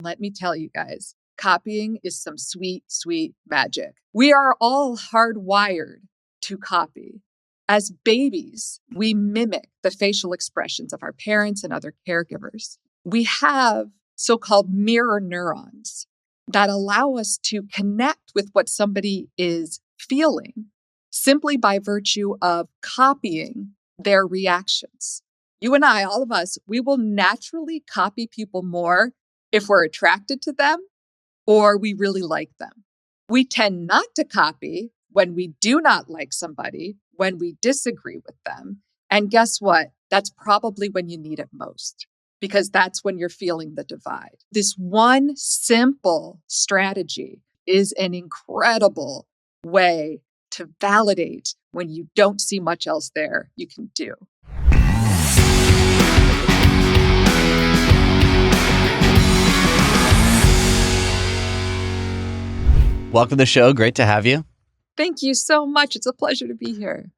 Let me tell you guys, copying is some sweet, sweet magic. We are all hardwired to copy. As babies, we mimic the facial expressions of our parents and other caregivers. We have so-called mirror neurons that allow us to connect with what somebody is feeling simply by virtue of copying their reactions. You and I, all of us, we will naturally copy people more if we're attracted to them or we really like them. We tend not to copy when we do not like somebody, when we disagree with them. And guess what? That's probably when you need it most, because that's when you're feeling the divide. This one simple strategy is an incredible way to validate when you don't see much else there you can do. Welcome to the show. Great to have you. Thank you so much. It's a pleasure to be here.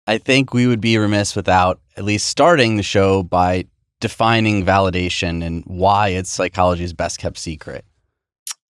I think we would be remiss without at least starting the show by defining validation and why it's psychology's best kept secret.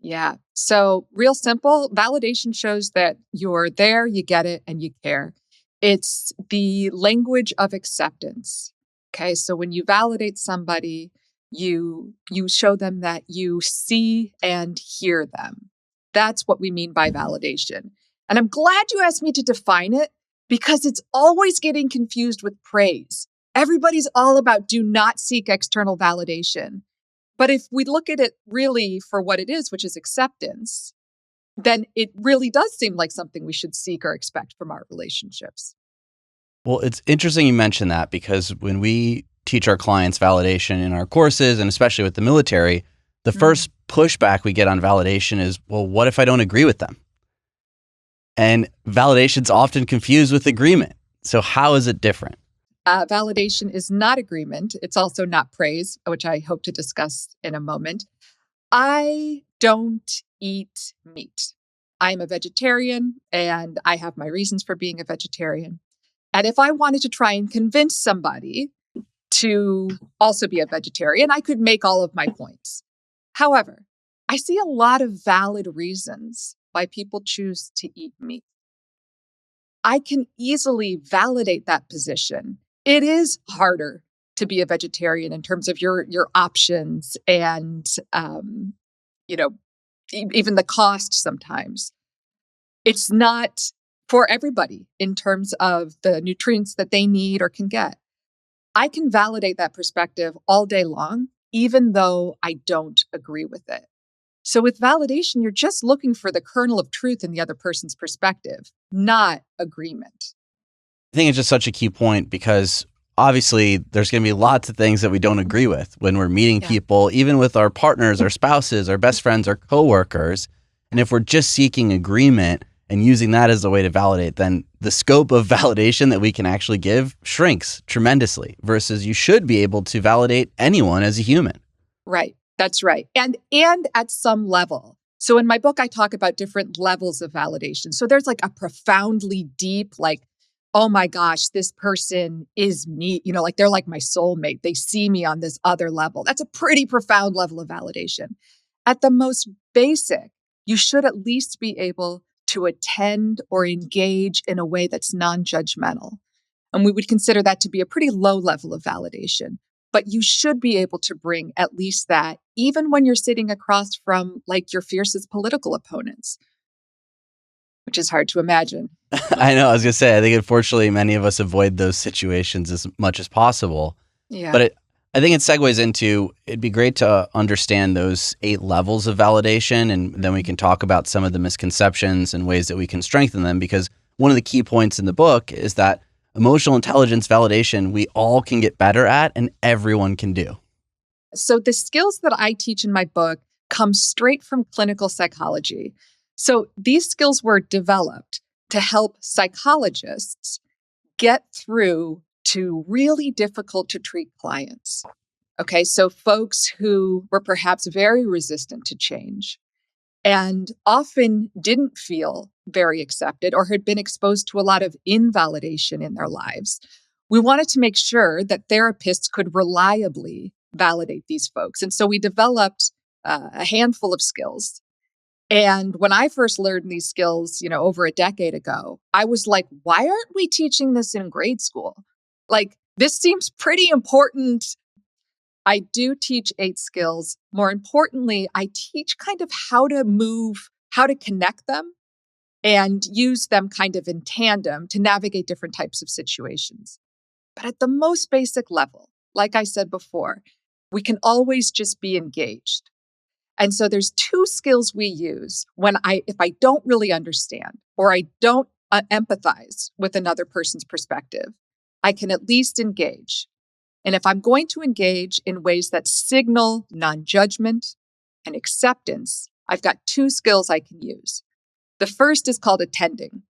Yeah. So real simple, validation shows that you're there, you get it, and you care. It's the language of acceptance. Okay. So when you validate somebody, you show them that you see and hear them. That's what we mean by validation. And I'm glad you asked me to define it because it's always getting confused with praise. Everybody's all about do not seek external validation. But if we look at it really for what it is, which is acceptance, then it really does seem like something we should seek or expect from our relationships. Well, it's interesting you mentioned that because when we teach our clients validation in our courses, and especially with the military, the first pushback we get on validation is, well, what if I don't agree with them? And validation's often confused with agreement. So how is it different? Validation is not agreement. It's also not praise, which I hope to discuss in a moment. I don't eat meat. I'm a vegetarian and I have my reasons for being a vegetarian. And if I wanted to try and convince somebody to also be a vegetarian, I could make all of my points. However, I see a lot of valid reasons why people choose to eat meat. I can easily validate that position. It is harder to be a vegetarian in terms of your options and, even the cost sometimes. It's not for everybody in terms of the nutrients that they need or can get. I can validate that perspective all day long, even though I don't agree with it. So with validation, you're just looking for the kernel of truth in the other person's perspective, not agreement. I think it's just such a key point because obviously there's going to be lots of things that we don't agree with when we're meeting people, even with our partners, our spouses, our best friends, our coworkers. And if we're just seeking agreement and using that as a way to validate, then the scope of validation that we can actually give shrinks tremendously versus you should be able to validate anyone as a human. Right. That's right. And at some level. So in my book, I talk about different levels of validation. So there's like a profoundly deep, like, oh my gosh, this person is me, like they're like my soulmate. They see me on this other level. That's a pretty profound level of validation. At the most basic, you should at least be able to attend or engage in a way that's non-judgmental. And we would consider that to be a pretty low level of validation. But you should be able to bring at least that, even when you're sitting across from like your fiercest political opponents, which is hard to imagine. I know. I was going to say, I think unfortunately many of us avoid those situations as much as possible. Yeah. But I think it segues into, it'd be great to understand those 8 levels of validation, and then we can talk about some of the misconceptions and ways that we can strengthen them, because one of the key points in the book is that emotional intelligence validation, we all can get better at and everyone can do. So the skills that I teach in my book come straight from clinical psychology. So these skills were developed to help psychologists get through to really difficult to treat clients. Okay, so folks who were perhaps very resistant to change and often didn't feel very accepted or had been exposed to a lot of invalidation in their lives. We wanted to make sure that therapists could reliably validate these folks. And so we developed a handful of skills. And when I first learned these skills, over a decade ago, I was like, why aren't we teaching this in grade school? Like, this seems pretty important. I do teach 8 skills. More importantly, I teach kind of how to connect them and use them kind of in tandem to navigate different types of situations. But at the most basic level, like I said before, we can always just be engaged. And so there's 2 skills we use if I don't really understand or I don't empathize with another person's perspective, I can at least engage. And if I'm going to engage in ways that signal non-judgment and acceptance, I've got 2 skills I can use. The first is called attending.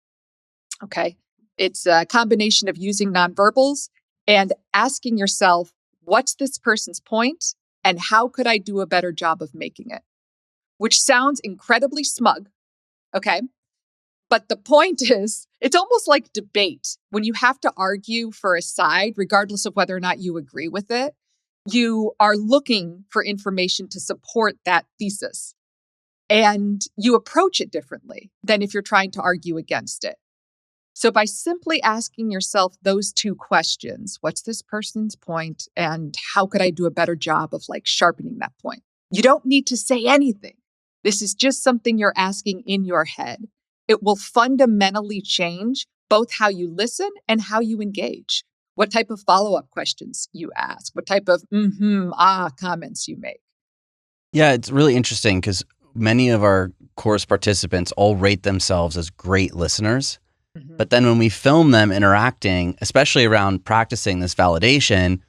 Okay. It's a combination of using nonverbals and asking yourself, what's this person's point? And how could I do a better job of making it? Which sounds incredibly smug, okay? But the point is, it's almost like debate. When you have to argue for a side, regardless of whether or not you agree with it, you are looking for information to support that thesis. And you approach it differently than if you're trying to argue against it. So by simply asking yourself those 2 questions, what's this person's point and how could I do a better job of sharpening that point? You don't need to say anything. This is just something you're asking in your head. It will fundamentally change both how you listen and how you engage, what type of follow-up questions you ask, what type of comments you make. Yeah, it's really interesting because many of our course participants all rate themselves as great listeners. Mm-hmm. But then when we film them interacting, especially around practicing this validation,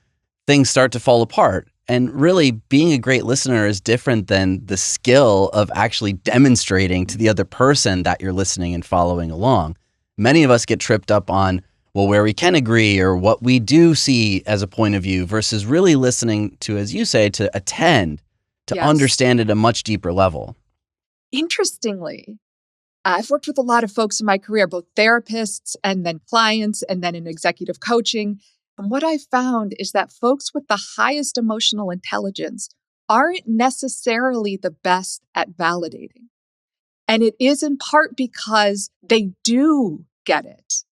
things start to fall apart. And really, being a great listener is different than the skill of actually demonstrating to the other person that you're listening and following along. Many of us get tripped up on, where we can agree or what we do see as a point of view versus really listening to, as you say, to attend, to understand at a much deeper level. Interestingly, I've worked with a lot of folks in my career, both therapists and then clients and then in executive coaching. And what I found is that folks with the highest emotional intelligence aren't necessarily the best at validating. And it is in part because they do get it.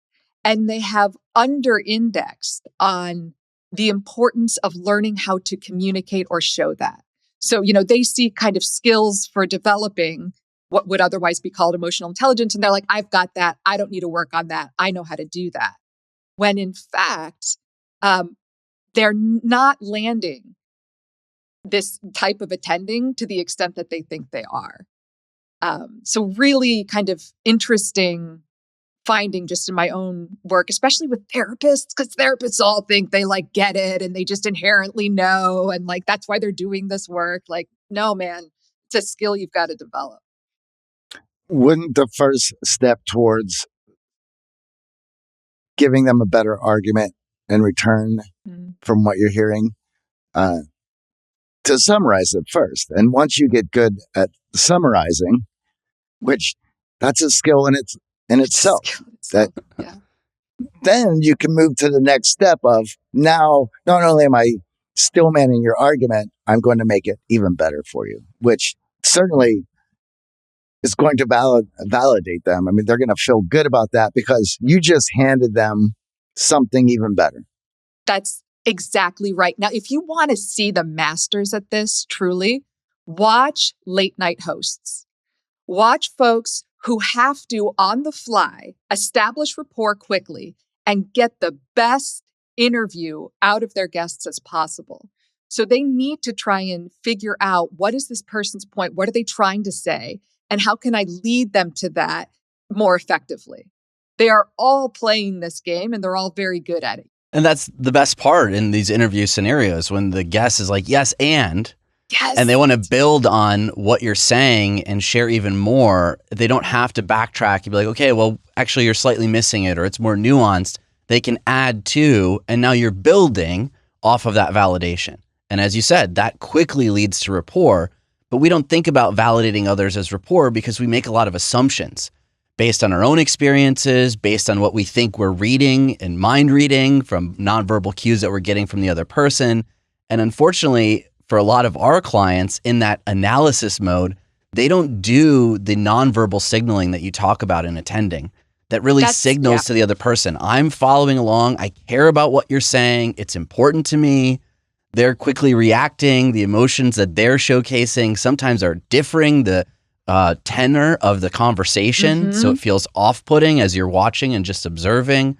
And they have under-indexed on the importance of learning how to communicate or show that. So, they see kind of skills for developing what would otherwise be called emotional intelligence. And they're like, I've got that. I don't need to work on that. I know how to do that. When in fact, they're not landing this type of attending to the extent that they think they are. So really kind of interesting finding just in my own work, especially with therapists, because therapists all think they get it and they just inherently know. And that's why they're doing this work. No, man, it's a skill you've got to develop. Wouldn't the first step towards giving them a better argument in return from what you're hearing, to summarize it first? And once you get good at summarizing, which that's a skill in itself, then you can move to the next step of, now, not only am I still manning your argument, I'm going to make it even better for you, which certainly is going to validate them. I mean, they're going to feel good about that because you just handed them something even better. That's exactly right. Now, if you want to see the masters at this, truly, watch late night hosts. Watch folks who have to, on the fly, establish rapport quickly and get the best interview out of their guests as possible. So they need to try and figure out, what is this person's point? What are they trying to say? And how can I lead them to that more effectively? They are all playing this game and they're all very good at it. And that's the best part in these interview scenarios, when the guest is like, yes, and they want to build on what you're saying and share even more. They don't have to backtrack and be like, okay, well, actually you're slightly missing it, or it's more nuanced. They can add to, and now you're building off of that validation. And as you said, that quickly leads to rapport. But we don't think about validating others as rapport because we make a lot of assumptions based on our own experiences, based on what we think we're reading and mind reading from nonverbal cues that we're getting from the other person. And unfortunately, for a lot of our clients in that analysis mode, they don't do the nonverbal signaling that you talk about in attending that really signals to the other person, I'm following along. I care about what you're saying. It's important to me. They're quickly reacting. The emotions that they're showcasing sometimes are differing the tenor of the conversation. So it feels off-putting as you're watching and just observing.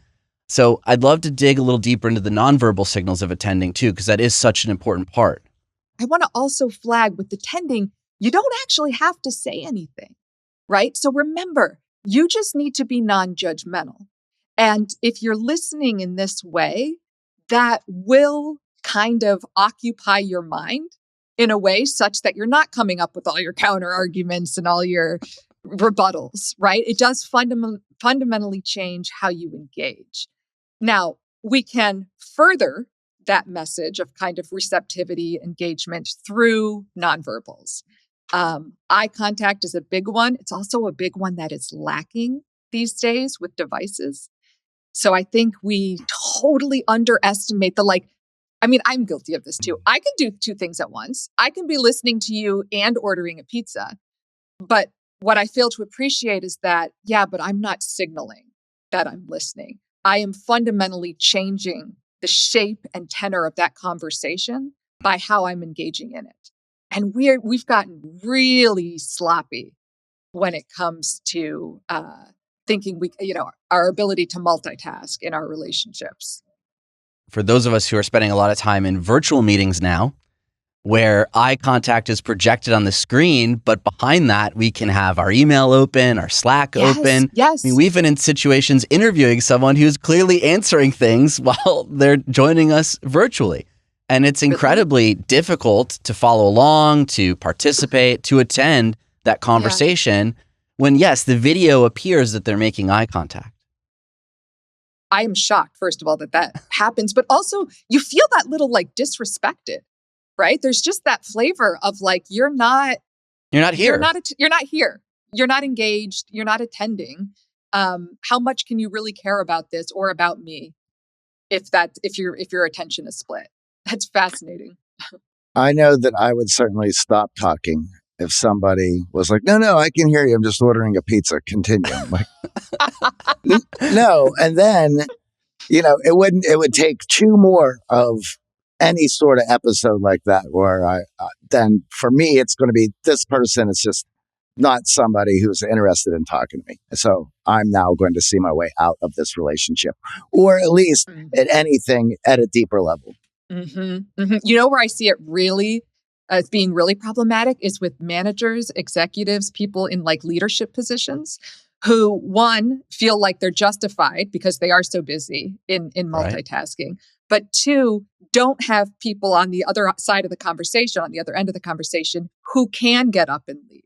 So I'd love to dig a little deeper into the nonverbal signals of attending too, because that is such an important part. I want to also flag with attending, you don't actually have to say anything, right? So remember, you just need to be non-judgmental. And if you're listening in this way, that will kind of occupy your mind in a way such that you're not coming up with all your counter arguments and all your rebuttals, right? It does fundamentally change how you engage. Now, we can further that message of kind of receptivity, engagement through nonverbals. Eye contact is a big one. It's also a big one that is lacking these days with devices. So I think we totally underestimate I'm guilty of this too. I can do two things at once. I can be listening to you and ordering a pizza. But what I fail to appreciate is that, but I'm not signaling that I'm listening. I am fundamentally changing the shape and tenor of that conversation by how I'm engaging in it. And we've gotten really sloppy when it comes to thinking our ability to multitask in our relationships. For those of us who are spending a lot of time in virtual meetings now, where eye contact is projected on the screen, but behind that, we can have our email open, our Slack open. Yes. I mean, we've been in situations interviewing someone who's clearly answering things while they're joining us virtually. And it's incredibly difficult to follow along, to participate, to attend that conversation when, yes, the video appears that they're making eye contact. I am shocked, first of all, that happens, but also you feel that little disrespected, right? There's just that flavor of you're not here. You're not here. You're not engaged. You're not attending. How much can you really care about this or about me if your attention is split? That's fascinating. I know that I would certainly stop talking if somebody was like, no, I can hear you. I'm just ordering a pizza. Continue. No. And then, it would take two more of any sort of episode like that where then for me, it's going to be this person is just not somebody who's interested in talking to me. So I'm now going to see my way out of this relationship, or at least at anything at a deeper level. Mm-hmm. Mm-hmm. You know where I see it really as being really problematic is with managers, executives, people in leadership positions who, one, feel like they're justified because they are so busy in multitasking, but two, don't have people on the other side of the conversation, on the other end of the conversation, who can get up and leave,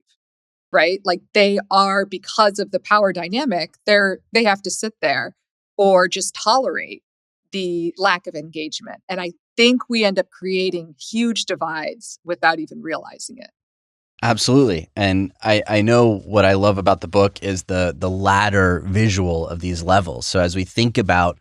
right? They are, because of the power dynamic, they have to sit there or just tolerate the lack of engagement. And I think we end up creating huge divides without even realizing it. Absolutely. And I know what I love about the book is the ladder visual of these levels. So as we think about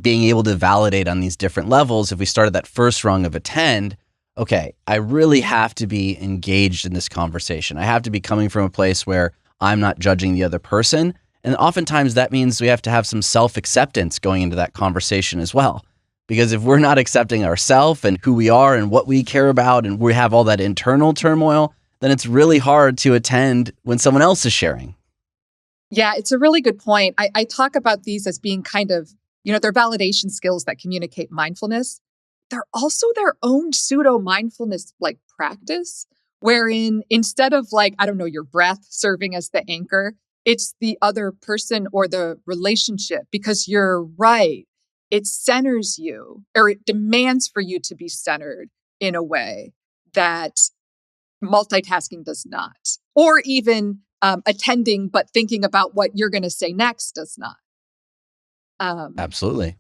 being able to validate on these different levels, if we started that first rung of attend, okay, I really have to be engaged in this conversation. I have to be coming from a place where I'm not judging the other person. And oftentimes that means we have to have some self-acceptance going into that conversation as well. Because if we're not accepting ourselves and who we are and what we care about, and we have all that internal turmoil, then it's really hard to attend when someone else is sharing. Yeah, it's a really good point. I talk about these as being kind of, they're validation skills that communicate mindfulness. They're also their own pseudo-mindfulness practice, wherein instead of your breath serving as the anchor, it's the other person or the relationship, because you're right. It centers you, or it demands for you to be centered in a way that multitasking does not, or even attending but thinking about what you're going to say next does not. Absolutely.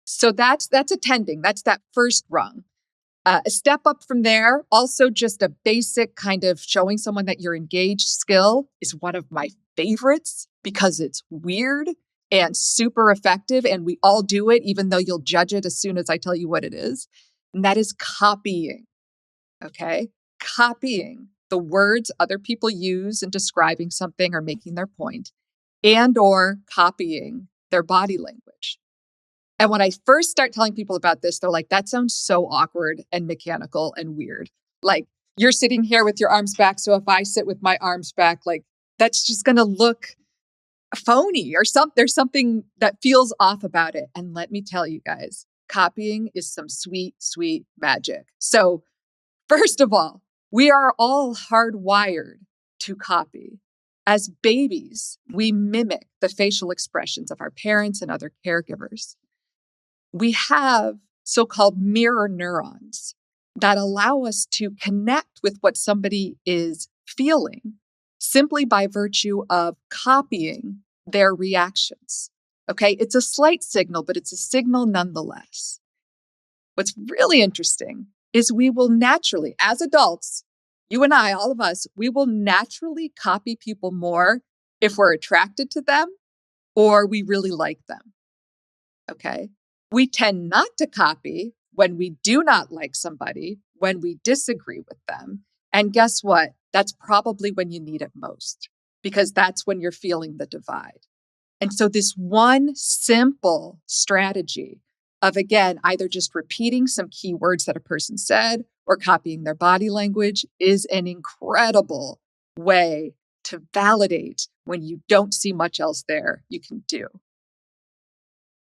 So that's attending. That's that first rung. A step up from there, also just a basic kind of showing someone that you're engaged skill is one of my favorites because it's weird and super effective. And we all do it, even though you'll judge it as soon as I tell you what it is. And that is copying. Okay. Copying the words other people use in describing something or making their point, and or copying their body language. And when I first start telling people about this, they're like, that sounds so awkward and mechanical and weird. Like, you're sitting here with your arms back. So if I sit with my arms back, like, that's just going to look phony or something. There's something that feels off about it. And let me tell you guys, copying is some sweet, sweet magic. So, first of all, we are all hardwired to copy. As babies, we mimic the facial expressions of our parents and other caregivers. We have so-called mirror neurons that allow us to connect with what somebody is feeling simply by virtue of copying their reactions. Okay, it's a slight signal, but it's a signal nonetheless. What's really interesting is we will naturally, as adults, you and I, all of us, we will naturally copy people more if we're attracted to them or we really like them. Okay. We tend not to copy when we do not like somebody, when we disagree with them. And guess what? That's probably when you need it most, because that's when you're feeling the divide. And so this one simple strategy of, again, either just repeating some key words that a person said or copying their body language is an incredible way to validate when you don't see much else there you can do.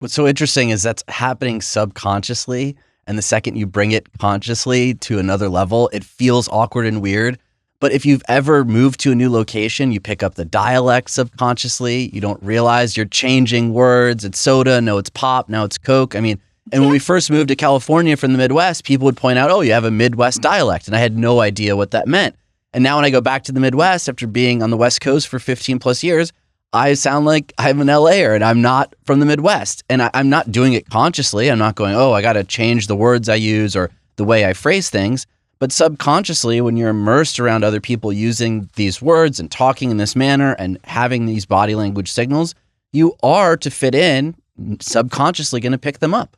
What's so interesting is that's happening subconsciously. And the second you bring it consciously to another level, it feels awkward and weird. But if you've ever moved to a new location, you pick up the dialect subconsciously. You don't realize you're changing words. It's soda, no, it's pop, now it's Coke. I mean, and when we first moved to California from the Midwest, people would point out, oh, you have a Midwest dialect. And I had no idea what that meant. And now when I go back to the Midwest after being on the West Coast for 15 plus years, I sound like I'm an LAer and I'm not from the Midwest. And I'm not doing it consciously. I'm not going, oh, I got to change the words I use or the way I phrase things. But subconsciously, when you're immersed around other people using these words and talking in this manner and having these body language signals, you are, to fit in, subconsciously going to pick them up.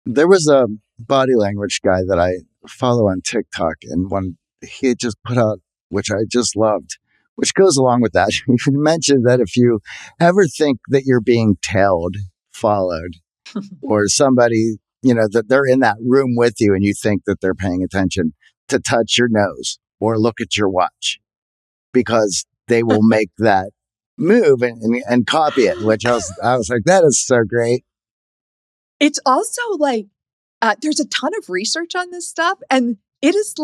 There was a body language guy that I follow on TikTok, and one he had just put out, which I just loved, which goes along with that. You mentioned that if you ever think that you're being tailed, followed, or somebody, that they're in that room with you and you think that they're paying attention, to touch your nose or look at your watch, because they will make that move and copy it, which I was like, that is so great. It's also like, there's a ton of research on this stuff, and it is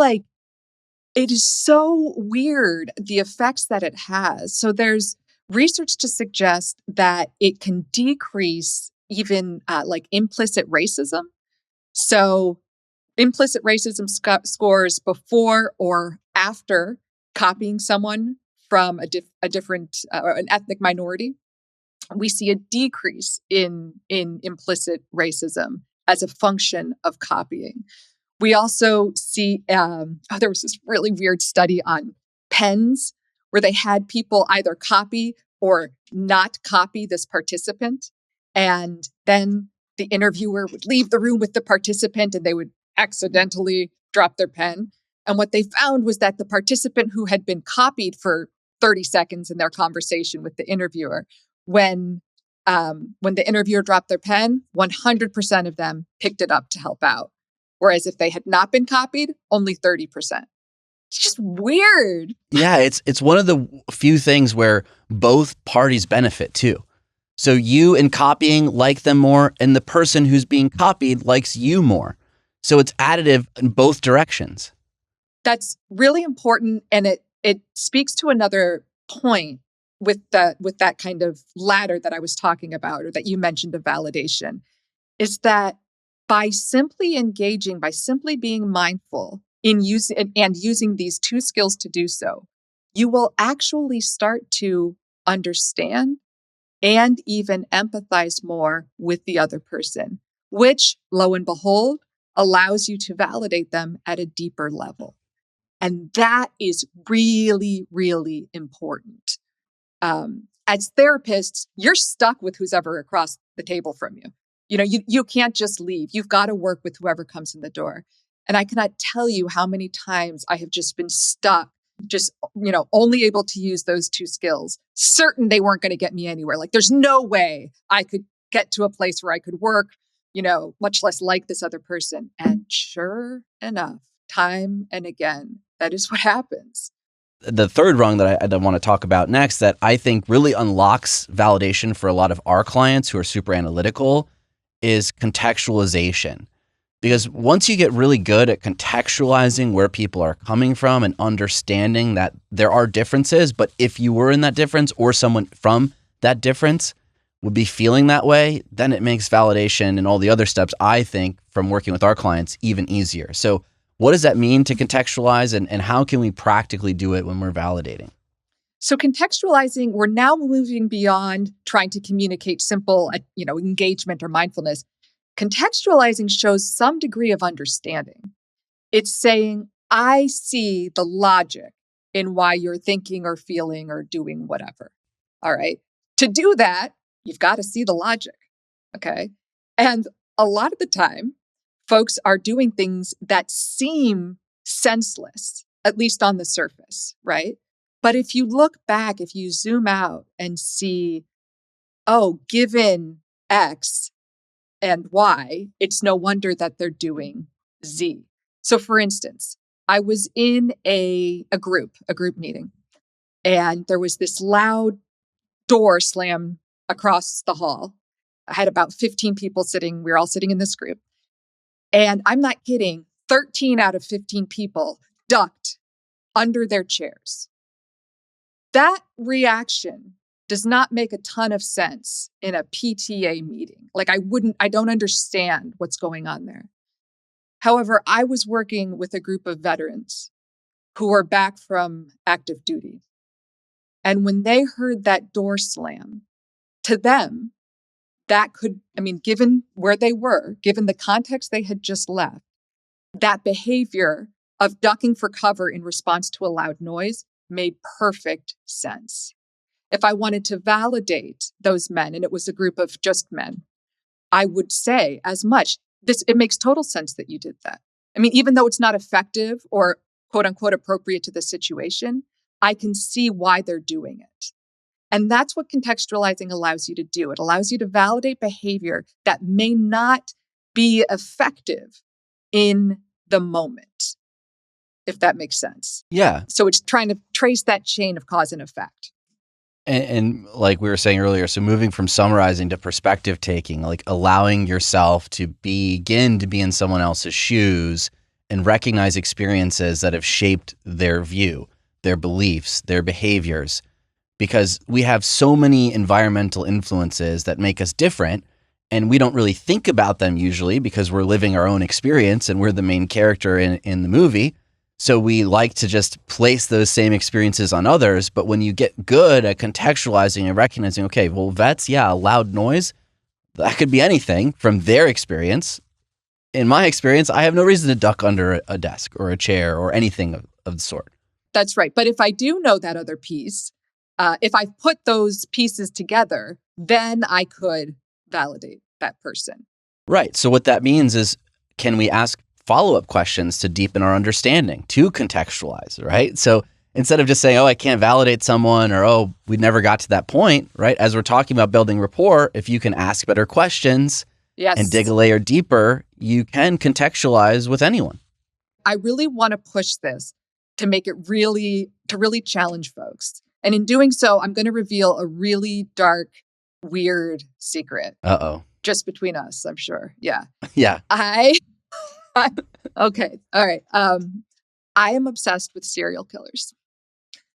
so weird, the effects that it has. So there's research to suggest that it can decrease even like implicit racism. So implicit racism scores before or after copying someone from a different an ethnic minority. We see a decrease in implicit racism as a function of copying. We also see, there was this really weird study on pens where they had people either copy or not copy this participant. And then the interviewer would leave the room with the participant and they would accidentally drop their pen. And what they found was that the participant who had been copied for 30 seconds in their conversation with the interviewer, when the interviewer dropped their pen, 100% of them picked it up to help out. Whereas if they had not been copied, only 30%. It's just weird. Yeah, it's one of the few things where both parties benefit too. So you in copying like them more, and the person who's being copied likes you more. So it's additive in both directions. That's really important, and it speaks to another point with that kind of ladder that I was talking about, or that you mentioned, of validation, is that by simply engaging, by simply being mindful in using these two skills to do so, you will actually start to understand and even empathize more with the other person, which, lo and behold, allows you to validate them at a deeper level. And that is really, really important. As therapists, you're stuck with who's ever across the table from you. You can't just leave. You've got to work with whoever comes in the door. And I cannot tell you how many times I have just been stuck, just, only able to use those two skills, certain they weren't going to get me anywhere. Like there's no way I could get to a place where I could work, much less like this other person. And sure enough, time and again, that is what happens. The third rung that I want to talk about next that I think really unlocks validation for a lot of our clients who are super analytical is contextualization. Because once you get really good at contextualizing where people are coming from and understanding that there are differences, but if you were in that difference or someone from that difference would be feeling that way, then it makes validation and all the other steps, I think, from working with our clients even easier. So what does that mean to contextualize and how can we practically do it when we're validating? So contextualizing, we're now moving beyond trying to communicate simple, engagement or mindfulness. Contextualizing shows some degree of understanding. It's saying, I see the logic in why you're thinking or feeling or doing whatever. All right. To do that, you've got to see the logic. Okay. And a lot of the time, folks are doing things that seem senseless, at least on the surface, right? But if you look back, if you zoom out and see, given X, and Y, it's no wonder that they're doing Z. So for instance, I was in a group meeting, and there was this loud door slam across the hall. I had about 15 people sitting. We were all sitting in this group. And I'm not kidding, 13 out of 15 people ducked under their chairs. That reaction does not make a ton of sense in a PTA meeting. Like I don't understand what's going on there. However, I was working with a group of veterans who were back from active duty. And when they heard that door slam, to them, given where they were, given the context they had just left, that behavior of ducking for cover in response to a loud noise made perfect sense. If I wanted to validate those men, and it was a group of just men, I would say as much. It makes total sense that you did that. Even though it's not effective or quote unquote appropriate to the situation, I can see why they're doing it. And that's what contextualizing allows you to do. It allows you to validate behavior that may not be effective in the moment, if that makes sense. Yeah. So it's trying to trace that chain of cause and effect. And like we were saying earlier, so moving from summarizing to perspective taking, like allowing yourself to begin to be in someone else's shoes and recognize experiences that have shaped their view, their beliefs, their behaviors, because we have so many environmental influences that make us different and we don't really think about them usually because we're living our own experience and we're the main character in the movie. So we like to just place those same experiences on others. But when you get good at contextualizing and recognizing, okay, well, vets, yeah, loud noise, that could be anything from their experience. In my experience, I have no reason to duck under a desk or a chair or anything of the sort. That's right. But if I do know that other piece, if I put those pieces together, then I could validate that person. Right. So what that means is, can we ask follow-up questions to deepen our understanding, to contextualize, right? So instead of just saying, I can't validate someone or, we never got to that point, right? As we're talking about building rapport, if you can ask better questions and dig a layer deeper, you can contextualize with anyone. I really want to push this to make it really challenge folks. And in doing so, I'm going to reveal a really dark, weird secret. Just between us, I'm sure. Yeah. Yeah. Okay. All right. I am obsessed with serial killers.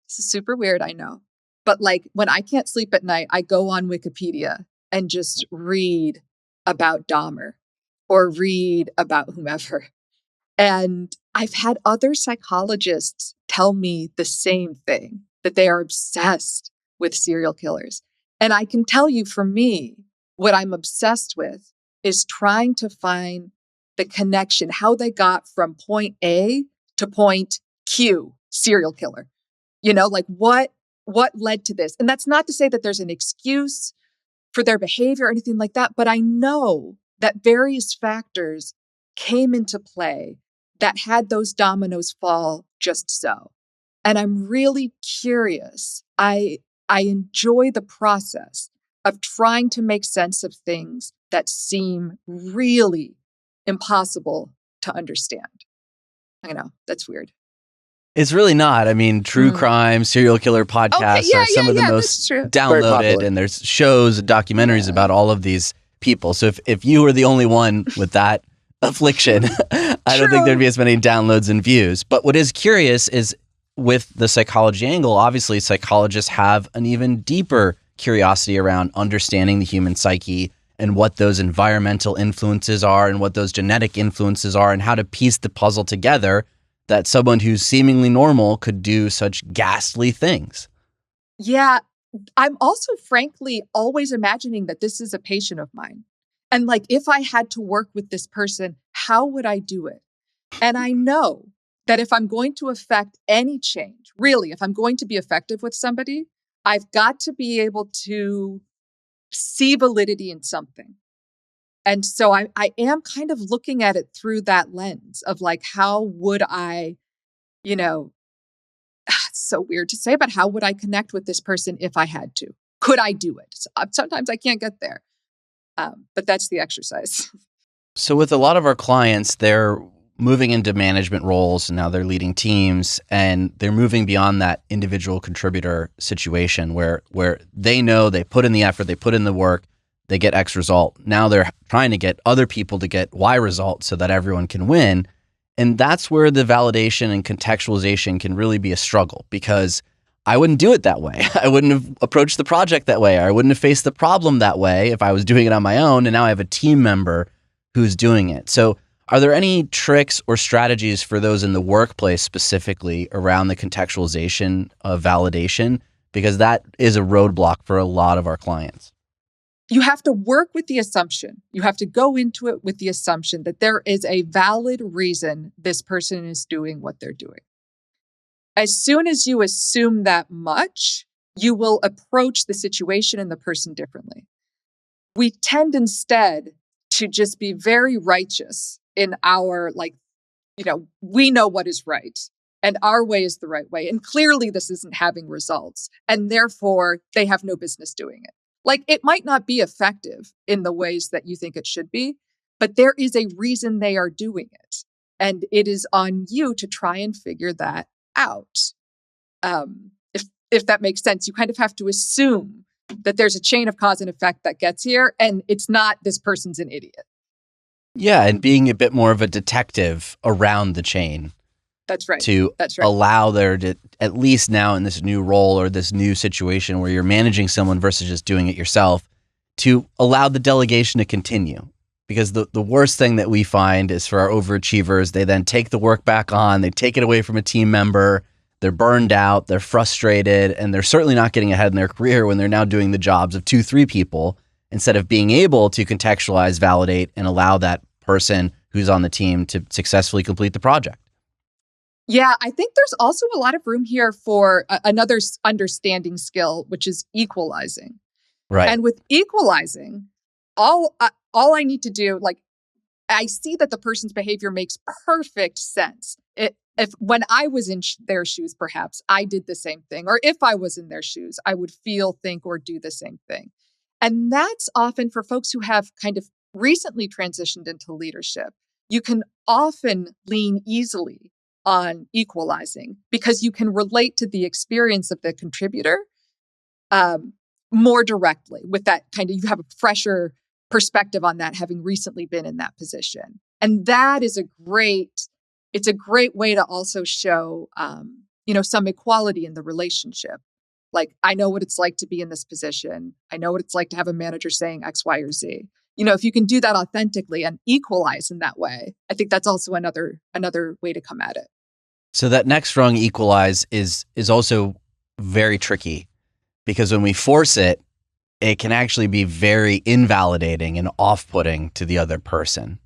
This is super weird, I know. But when I can't sleep at night, I go on Wikipedia and just read about Dahmer or read about whomever. And I've had other psychologists tell me the same thing, that they are obsessed with serial killers. And I can tell you, for me, what I'm obsessed with is trying to find the connection, how they got from point A to point Q, serial killer. What led to this? And that's not to say that there's an excuse for their behavior or anything like that, but I know that various factors came into play that had those dominoes fall just so. And I'm really curious. I enjoy the process of trying to make sense of things that seem really impossible to understand. I know, that's weird. It's really not. I mean, true crime, serial killer podcasts are some of the most downloaded, and there's shows, documentaries about all of these people. So if you were the only one with that affliction, I don't think there'd be as many downloads and views. But what is curious is with the psychology angle, obviously psychologists have an even deeper curiosity around understanding the human psyche and what those environmental influences are and what those genetic influences are and how to piece the puzzle together that someone who's seemingly normal could do such ghastly things. Yeah. I'm also, frankly, always imagining that this is a patient of mine. And like, if I had to work with this person, how would I do it? And I know that if I'm going to affect any change, really, if I'm going to be effective with somebody, I've got to be able to see validity in something. And so I am kind of looking at it through that lens of like, how would I, it's so weird to say, but how would I connect with this person if I had to? Could I do it? Sometimes I can't get there, but that's the exercise. So with a lot of our clients, they're moving into management roles and now they're leading teams and they're moving beyond that individual contributor situation where they know they put in the effort, they put in the work, they get X result. Now they're trying to get other people to get Y result so that everyone can win. And that's where the validation and contextualization can really be a struggle because I wouldn't do it that way. I wouldn't have approached the project that way. I wouldn't have faced the problem that way if I was doing it on my own. And now I have a team member who's doing it. So are there any tricks or strategies for those in the workplace specifically around the contextualization of validation? Because that is a roadblock for a lot of our clients. You have to work with the assumption. You have to go into it with the assumption that there is a valid reason this person is doing what they're doing. As soon as you assume that much, you will approach the situation and the person differently. We tend instead to just be very righteous in our, we know what is right and our way is the right way. And clearly this isn't having results. And therefore they have no business doing it. Like, it might not be effective in the ways that you think it should be, but there is a reason they are doing it. And it is on you to try and figure that out. If that makes sense, you kind of have to assume that there's a chain of cause and effect that gets here, and it's not this person's an idiot. Yeah, and being a bit more of a detective around the chain. That's right. That's right. Allow there to, at least now in this new role or this new situation where you're managing someone versus just doing it yourself, to allow the delegation to continue. Because the worst thing that we find is for our overachievers, they then take the work back on, they take it away from a team member, they're burned out, they're frustrated, and they're certainly not getting ahead in their career when they're now doing the jobs of 2-3 people instead of being able to contextualize, validate, and allow that person who's on the team to successfully complete the project. Yeah, I think there's also a lot of room here for another understanding skill, which is equalizing. Right. And with equalizing, all I need to do, I see that the person's behavior makes perfect sense. If when I was in their shoes, perhaps I did the same thing. Or if I was in their shoes, I would feel, think, or do the same thing. And that's often for folks who have kind of recently transitioned into leadership. You can often lean easily on equalizing because you can relate to the experience of the contributor more directly with that kind of, you have a fresher perspective on that, having recently been in that position. And that is it's a great way to also show, some equality in the relationship. Like, I know what it's like to be in this position. I know what it's like to have a manager saying X, Y, or Z. If you can do that authentically and equalize in that way, I think that's also another way to come at it. So that next rung, equalize, is also very tricky because when we force it, it can actually be very invalidating and off-putting to the other person.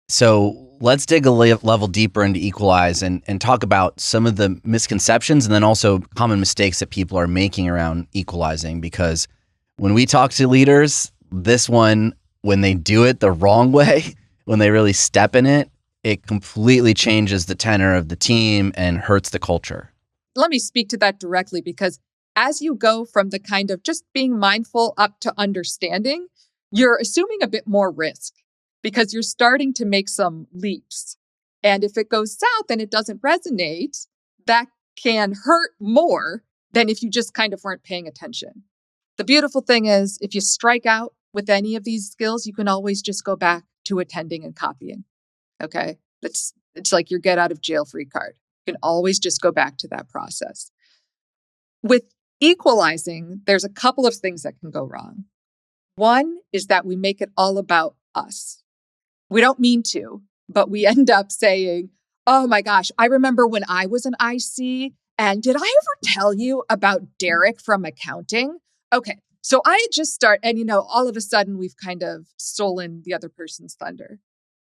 So let's dig a level deeper into equalize and talk about some of the misconceptions and then also common mistakes that people are making around equalizing. Because when we talk to leaders, this one, when they do it the wrong way, when they really step in it, it completely changes the tenor of the team and hurts the culture. Let me speak to that directly, because as you go from the kind of just being mindful up to understanding, you're assuming a bit more risk because you're starting to make some leaps. And if it goes south and it doesn't resonate, that can hurt more than if you just kind of weren't paying attention. The beautiful thing is, if you strike out with any of these skills, you can always just go back to attending and copying. Okay? It's like your get out of jail free card. You can always just go back to that process. With equalizing, there's a couple of things that can go wrong. One is that we make it all about us. We don't mean to, but we end up saying, oh my gosh, I remember when I was an IC, and did I ever tell you about Derek from accounting? Okay, so I just start, and all of a sudden we've kind of stolen the other person's thunder.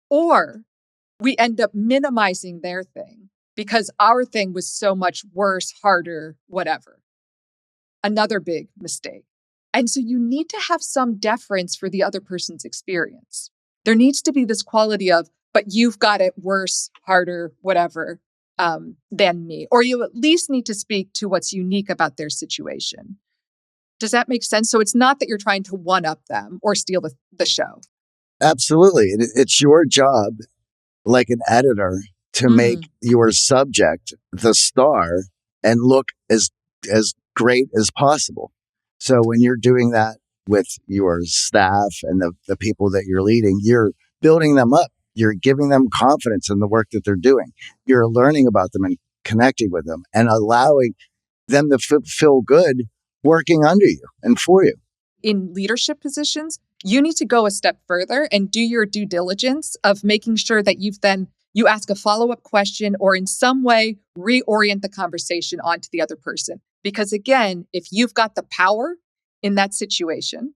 Or we end up minimizing their thing because our thing was so much worse, harder, whatever. Another big mistake. And so you need to have some deference for the other person's experience. There needs to be this quality of, but you've got it worse, harder, whatever, than me. Or you at least need to speak to what's unique about their situation. Does that make sense? So it's not that you're trying to one-up them or steal the show. Absolutely. It's your job, like an editor, to make your subject the star and look as great as possible. So when you're doing that with your staff and the people that you're leading, you're building them up. You're giving them confidence in the work that they're doing. You're learning about them and connecting with them and allowing them to feel good working under you and for you. In leadership positions, you need to go a step further and do your due diligence of making sure that you ask a follow-up question or in some way reorient the conversation onto the other person. Because again, if you've got the power in that situation,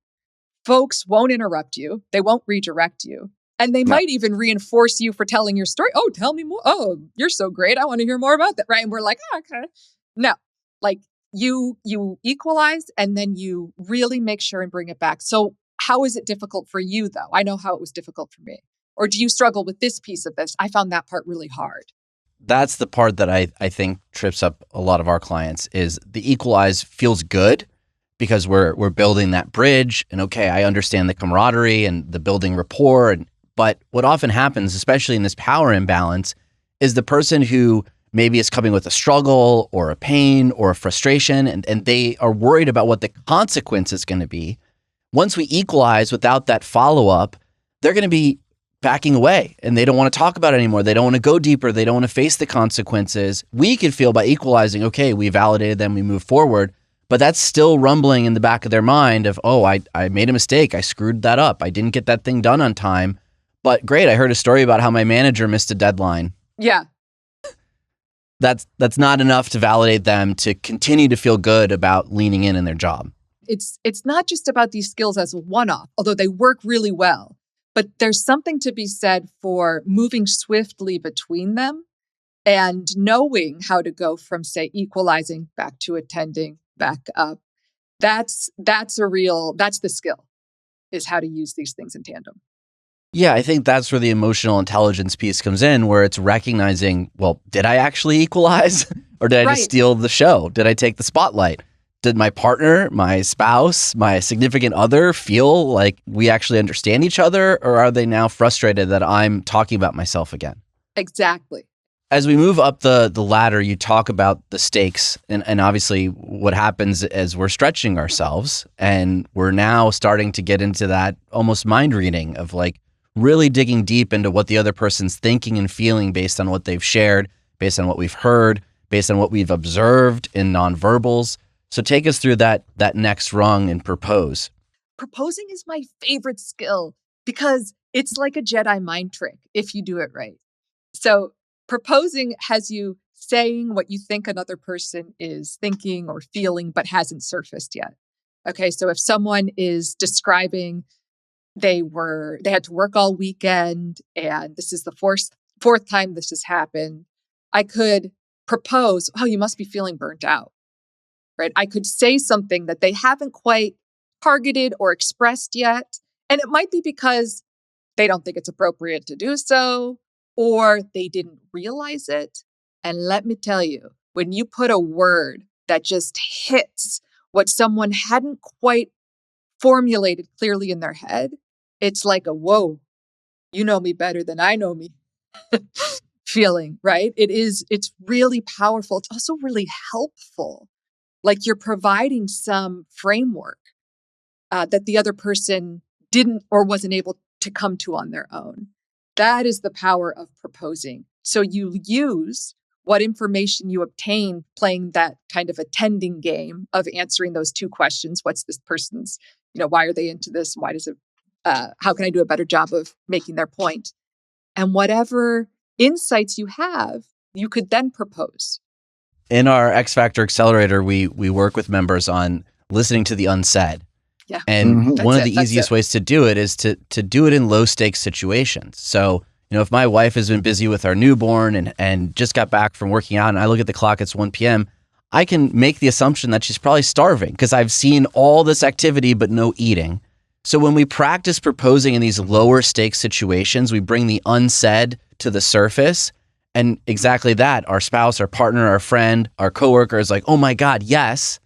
folks won't interrupt you. They won't redirect you. And they might even reinforce you for telling your story. Oh, tell me more. Oh, you're so great. I want to hear more about that. Right. And we're like, oh, okay. No, like you equalize and then you really make sure and bring it back. So how is it difficult for you, though? I know how it was difficult for me. Or do you struggle with this piece of this? I found that part really hard. That's the part that I think trips up a lot of our clients is the equalize feels good because we're building that bridge and okay, I understand the camaraderie and the building rapport. But what often happens, especially in this power imbalance, is the person who maybe is coming with a struggle or a pain or a frustration and they are worried about what the consequence is going to be. Once we equalize without that follow-up, they're going to be backing away and they don't want to talk about it anymore. They don't want to go deeper. They don't want to face the consequences. We could feel by equalizing, okay, we validated them, we move forward, but that's still rumbling in the back of their mind of, oh, I made a mistake. I screwed that up. I didn't get that thing done on time. But great, I heard a story about how my manager missed a deadline. Yeah. That's not enough to validate them to continue to feel good about leaning in their job. It's not just about these skills as a one-off, although they work really well. But there's something to be said for moving swiftly between them and knowing how to go from, say, equalizing back to attending, back up. That's the skill, is how to use these things in tandem. Yeah, I think that's where the emotional intelligence piece comes in, where it's recognizing, well, did I actually equalize or did I just steal the show? Did I take the spotlight? Did my partner, my spouse, my significant other feel like we actually understand each other, or are they now frustrated that I'm talking about myself again? Exactly. As we move up the ladder, you talk about the stakes and obviously what happens as we're stretching ourselves and we're now starting to get into that almost mind reading of like really digging deep into what the other person's thinking and feeling based on what they've shared, based on what we've heard, based on what we've observed in nonverbals. So take us through that next rung and propose. Proposing is my favorite skill because it's like a Jedi mind trick if you do it right. So proposing has you saying what you think another person is thinking or feeling but hasn't surfaced yet. Okay, so if someone is describing they had to work all weekend and this is the fourth time this has happened, I could propose, oh, you must be feeling burnt out. Right? I could say something that they haven't quite targeted or expressed yet. And it might be because they don't think it's appropriate to do so, or they didn't realize it. And let me tell you, when you put a word that just hits what someone hadn't quite formulated clearly in their head, it's like a whoa, you know me better than I know me feeling, right? It's really powerful. It's also really helpful. Like you're providing some framework that the other person didn't or wasn't able to come to on their own. That is the power of proposing. So you use what information you obtain playing that kind of attending game of answering those two questions. What's this person's, why are they into this? Why does it, how can I do a better job of making their point? And whatever insights you have, you could then propose. In our X-Factor Accelerator, we work with members on listening to the unsaid. Yeah. And one of the easiest ways to do it is to do it in low stakes situations. So, if my wife has been busy with our newborn and just got back from working out and I look at the clock, it's 1 p.m., I can make the assumption that she's probably starving because I've seen all this activity but no eating. So when we practice proposing in these lower stakes situations, we bring the unsaid to the surface. And exactly that, our spouse, our partner, our friend, our coworker is like, oh my God, yes.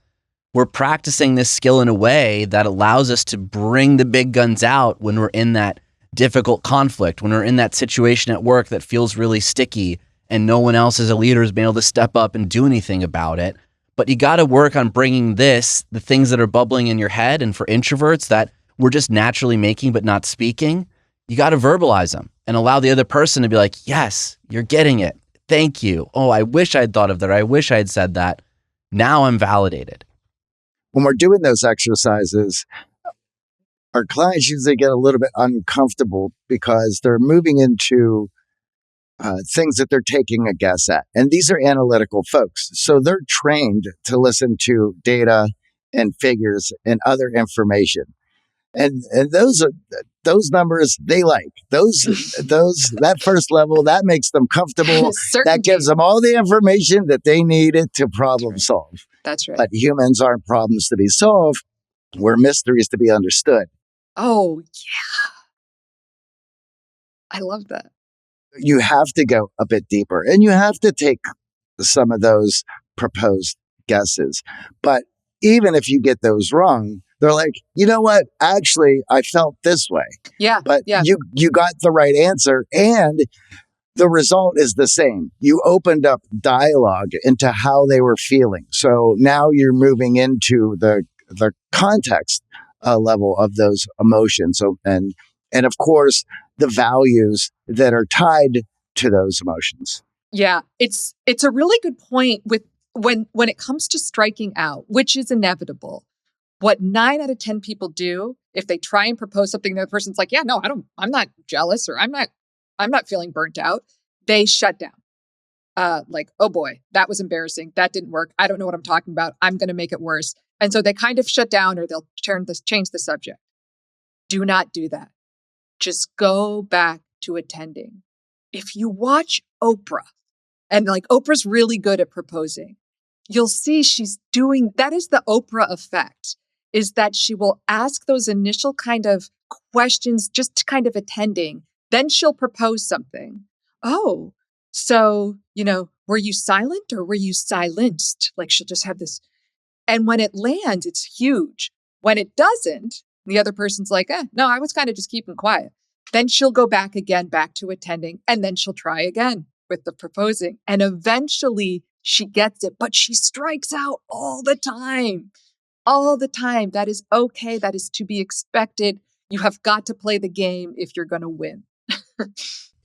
We're practicing this skill in a way that allows us to bring the big guns out when we're in that difficult conflict, when we're in that situation at work that feels really sticky and no one else as a leader has been able to step up and do anything about it. But you got to work on bringing the things that are bubbling in your head, and for introverts that we're just naturally making but not speaking, you got to verbalize them and allow the other person to be like, yes, you're getting it. Thank you. Oh, I wish I'd thought of that. I wish I'd said that. Now I'm validated. When we're doing those exercises, our clients usually get a little bit uncomfortable because they're moving into things that they're taking a guess at. And these are analytical folks. So they're trained to listen to data and figures and other information. And those numbers they like. That first level, that makes them comfortable. That gives them all the information that they needed to problem solve. That's right. But humans aren't problems to be solved. We're mysteries to be understood. Oh, yeah. I love that. You have to go a bit deeper and you have to take some of those proposed guesses. But even if you get those wrong, they're like, you know what? Actually, I felt this way. Yeah. But you got the right answer and the result is the same. You opened up dialogue into how they were feeling. So now you're moving into the context level of those emotions. So, and of course, the values that are tied to those emotions. Yeah, it's a really good point with when it comes to striking out, which is inevitable. What 9 out of 10 people do if they try and propose something, the other person's like, yeah, no, I'm not jealous, or I'm not feeling burnt out. They shut down. Like, oh boy, that was embarrassing. That didn't work. I don't know what I'm talking about. I'm going to make it worse. And so they kind of shut down, or they'll change the subject. Do not do that. Just go back to attending. If you watch Oprah, and like Oprah's really good at proposing, you'll see she's doing, that is the Oprah effect, is that she will ask those initial kind of questions, just kind of attending. Then she'll propose something. Oh, so, were you silent or were you silenced? Like she'll just have this. And when it lands, it's huge. When it doesn't, the other person's like, no, I was kind of just keeping quiet. Then she'll go back to attending, and then she'll try again with the proposing. And eventually she gets it, but she strikes out all the time. All the time. That is okay. That is to be expected. You have got to play the game if you're going to win.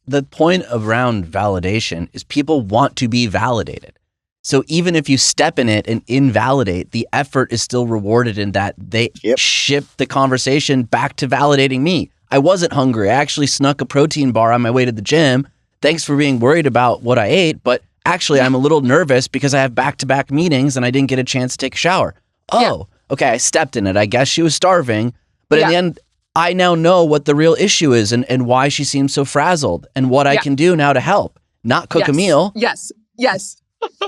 The point around validation is people want to be validated. So even if you step in it and invalidate, the effort is still rewarded in that they shift the conversation back to validating me. I wasn't hungry. I actually snuck a protein bar on my way to the gym. Thanks for being worried about what I ate, but actually I'm a little nervous because I have back-to-back meetings and I didn't get a chance to take a shower. Oh, okay, I stepped in it. I guess she was starving, but in the end, I now know what the real issue is and why she seems so frazzled and what I can do now to help. Not cook a meal. Yes.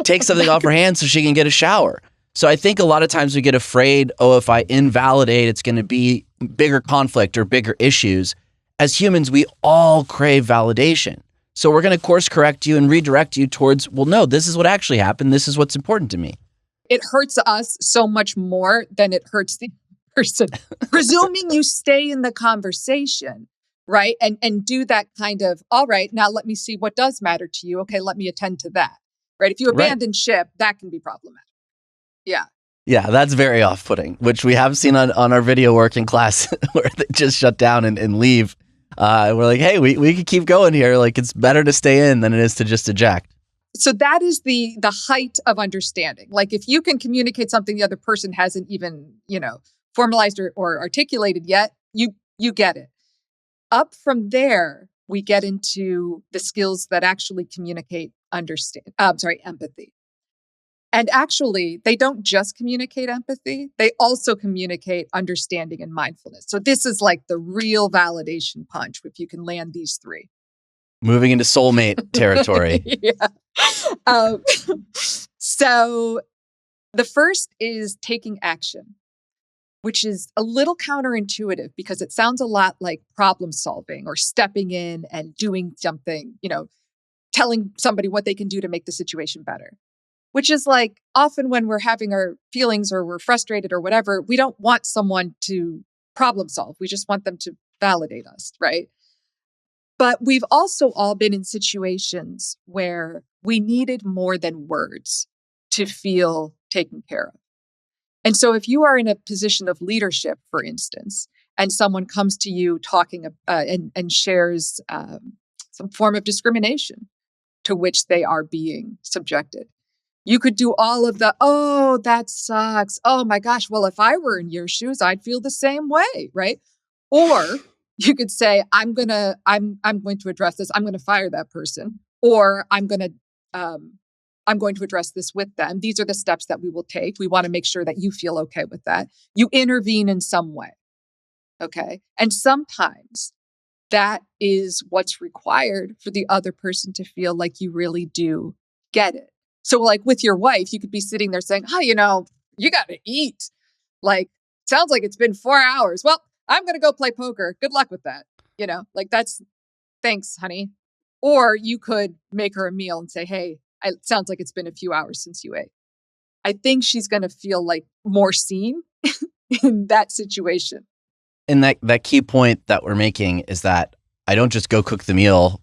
Take something off her hands so she can get a shower. So I think a lot of times we get afraid, if I invalidate, it's going to be bigger conflict or bigger issues. As humans, we all crave validation. So we're going to course correct you and redirect you towards, well, no, this is what actually happened. This is what's important to me. It hurts us so much more than it hurts the person. Presuming you stay in the conversation, right? And do that kind of, all right, now let me see what does matter to you. Okay, let me attend to that. Right? If you abandon ship, that can be problematic. Yeah. Yeah, that's very off-putting, which we have seen on our video work in class where they just shut down and leave. We're like, hey, we could keep going here. Like, it's better to stay in than it is to just eject. So that is the height of understanding. Like, if you can communicate something the other person hasn't even, formalized or articulated yet, you get it. Up from there, we get into the skills that actually communicate empathy. And actually, they don't just communicate empathy, they also communicate understanding and mindfulness. So this is like the real validation punch if you can land these three. Moving into soulmate territory. Yeah. So the first is taking action, which is a little counterintuitive because it sounds a lot like problem solving or stepping in and doing something, telling somebody what they can do to make the situation better. Which is like often when we're having our feelings or we're frustrated or whatever, we don't want someone to problem solve. We just want them to validate us, right? But we've also all been in situations where we needed more than words to feel taken care of. And so if you are in a position of leadership, for instance, and someone comes to you talking and shares some form of discrimination to which they are being subjected, you could do all of the, oh, that sucks. Oh my gosh. Well, if I were in your shoes, I'd feel the same way, right? Or you could say, I'm going to address this. I'm going to fire that person, or I'm going to address this with them. These are the steps that we will take. We want to make sure that you feel okay with that. You intervene in some way. Okay. And sometimes that is what's required for the other person to feel like you really do get it. So like with your wife, you could be sitting there saying, oh, you got to eat. Like, sounds like it's been 4 hours. Well, I'm going to go play poker. Good luck with that. That's thanks, honey. Or you could make her a meal and say, hey, it sounds like it's been a few hours since you ate. I think she's going to feel like more seen in that situation. And that key point that we're making is that I don't just go cook the meal.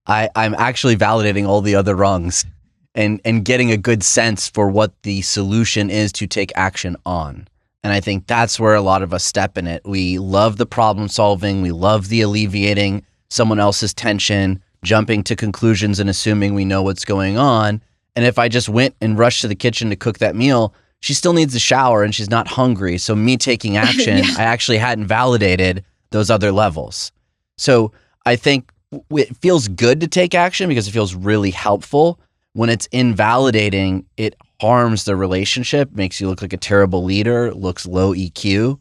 I'm actually validating all the other rungs and getting a good sense for what the solution is to take action on. And I think that's where a lot of us step in it. We love the problem solving. We love the alleviating someone else's tension, jumping to conclusions and assuming we know what's going on. And if I just went and rushed to the kitchen to cook that meal, she still needs a shower and she's not hungry. So me taking action, yeah. I actually hadn't validated those other levels. So I think it feels good to take action because it feels really helpful. When it's invalidating, it harms the relationship, makes you look like a terrible leader, looks low EQ.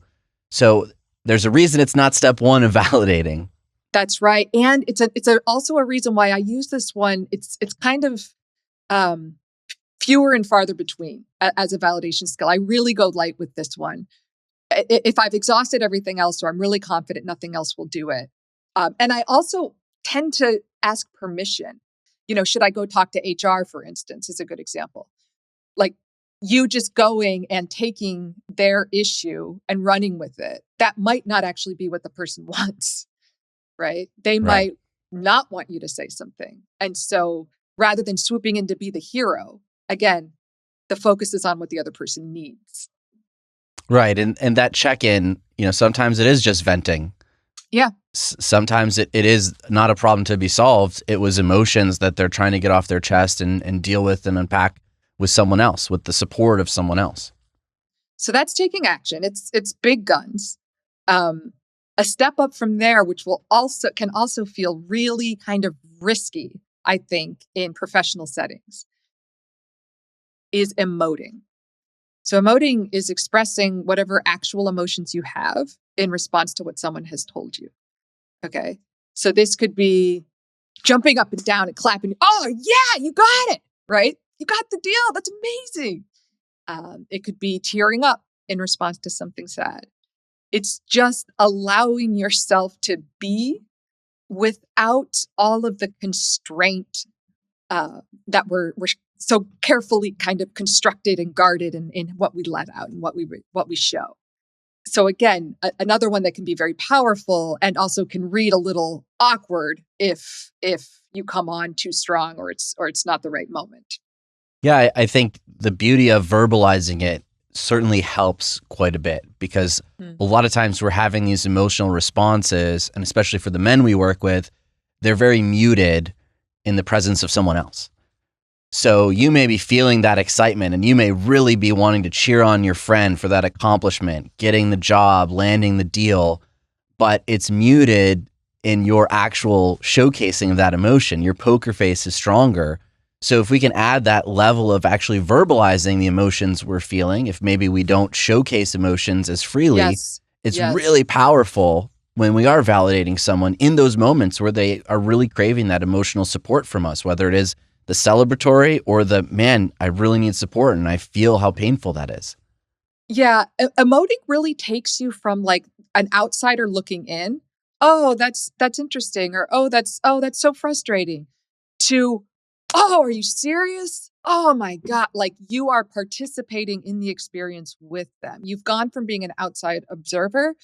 So there's a reason it's not step one of validating. That's right. And it's also a reason why I use this one. It's kind of fewer and farther between as a validation skill. I really go light with this one. If I've exhausted everything else or I'm really confident nothing else will do it. And I also tend to ask permission. Should I go talk to HR, for instance, is a good example. Like you just going and taking their issue and running with it, that might not actually be what the person wants, right? They might not want you to say something. And so rather than swooping in to be the hero, again, the focus is on what the other person needs. Right. And that check-in, sometimes it is just venting. Yeah. Sometimes it is not a problem to be solved. It was emotions that they're trying to get off their chest and deal with and unpack with someone else, with the support of someone else. So that's taking action. It's big guns. A step up from there, which can also feel really kind of risky, I think, in professional settings, is emoting. So emoting is expressing whatever actual emotions you have in response to what someone has told you. Okay. So this could be jumping up and down and clapping. Oh, yeah, you got it. Right? You got the deal. That's amazing. It could be tearing up in response to something sad. It's just allowing yourself to be without all of the constraint that we're so carefully kind of constructed and guarded in what we let out and what we show. So again, another one that can be very powerful and also can read a little awkward if you come on too strong or it's not the right moment. Yeah, I think the beauty of verbalizing it certainly helps quite a bit, because a lot of times we're having these emotional responses, and especially for the men we work with, they're very muted in the presence of someone else. So you may be feeling that excitement and you may really be wanting to cheer on your friend for that accomplishment, getting the job, landing the deal, but it's muted in your actual showcasing of that emotion. Your poker face is stronger. So if we can add that level of actually verbalizing the emotions we're feeling, if maybe we don't showcase emotions as freely, it's really powerful when we are validating someone in those moments where they are really craving that emotional support from us, whether it is the celebratory or the, man, I really need support and I feel how painful that is. Yeah, emoting really takes you from like an outsider looking in, oh, that's interesting, or oh, that's so frustrating, to, oh, are you serious? Oh my God. Like, you are participating in the experience with them. You've gone from being an outside observer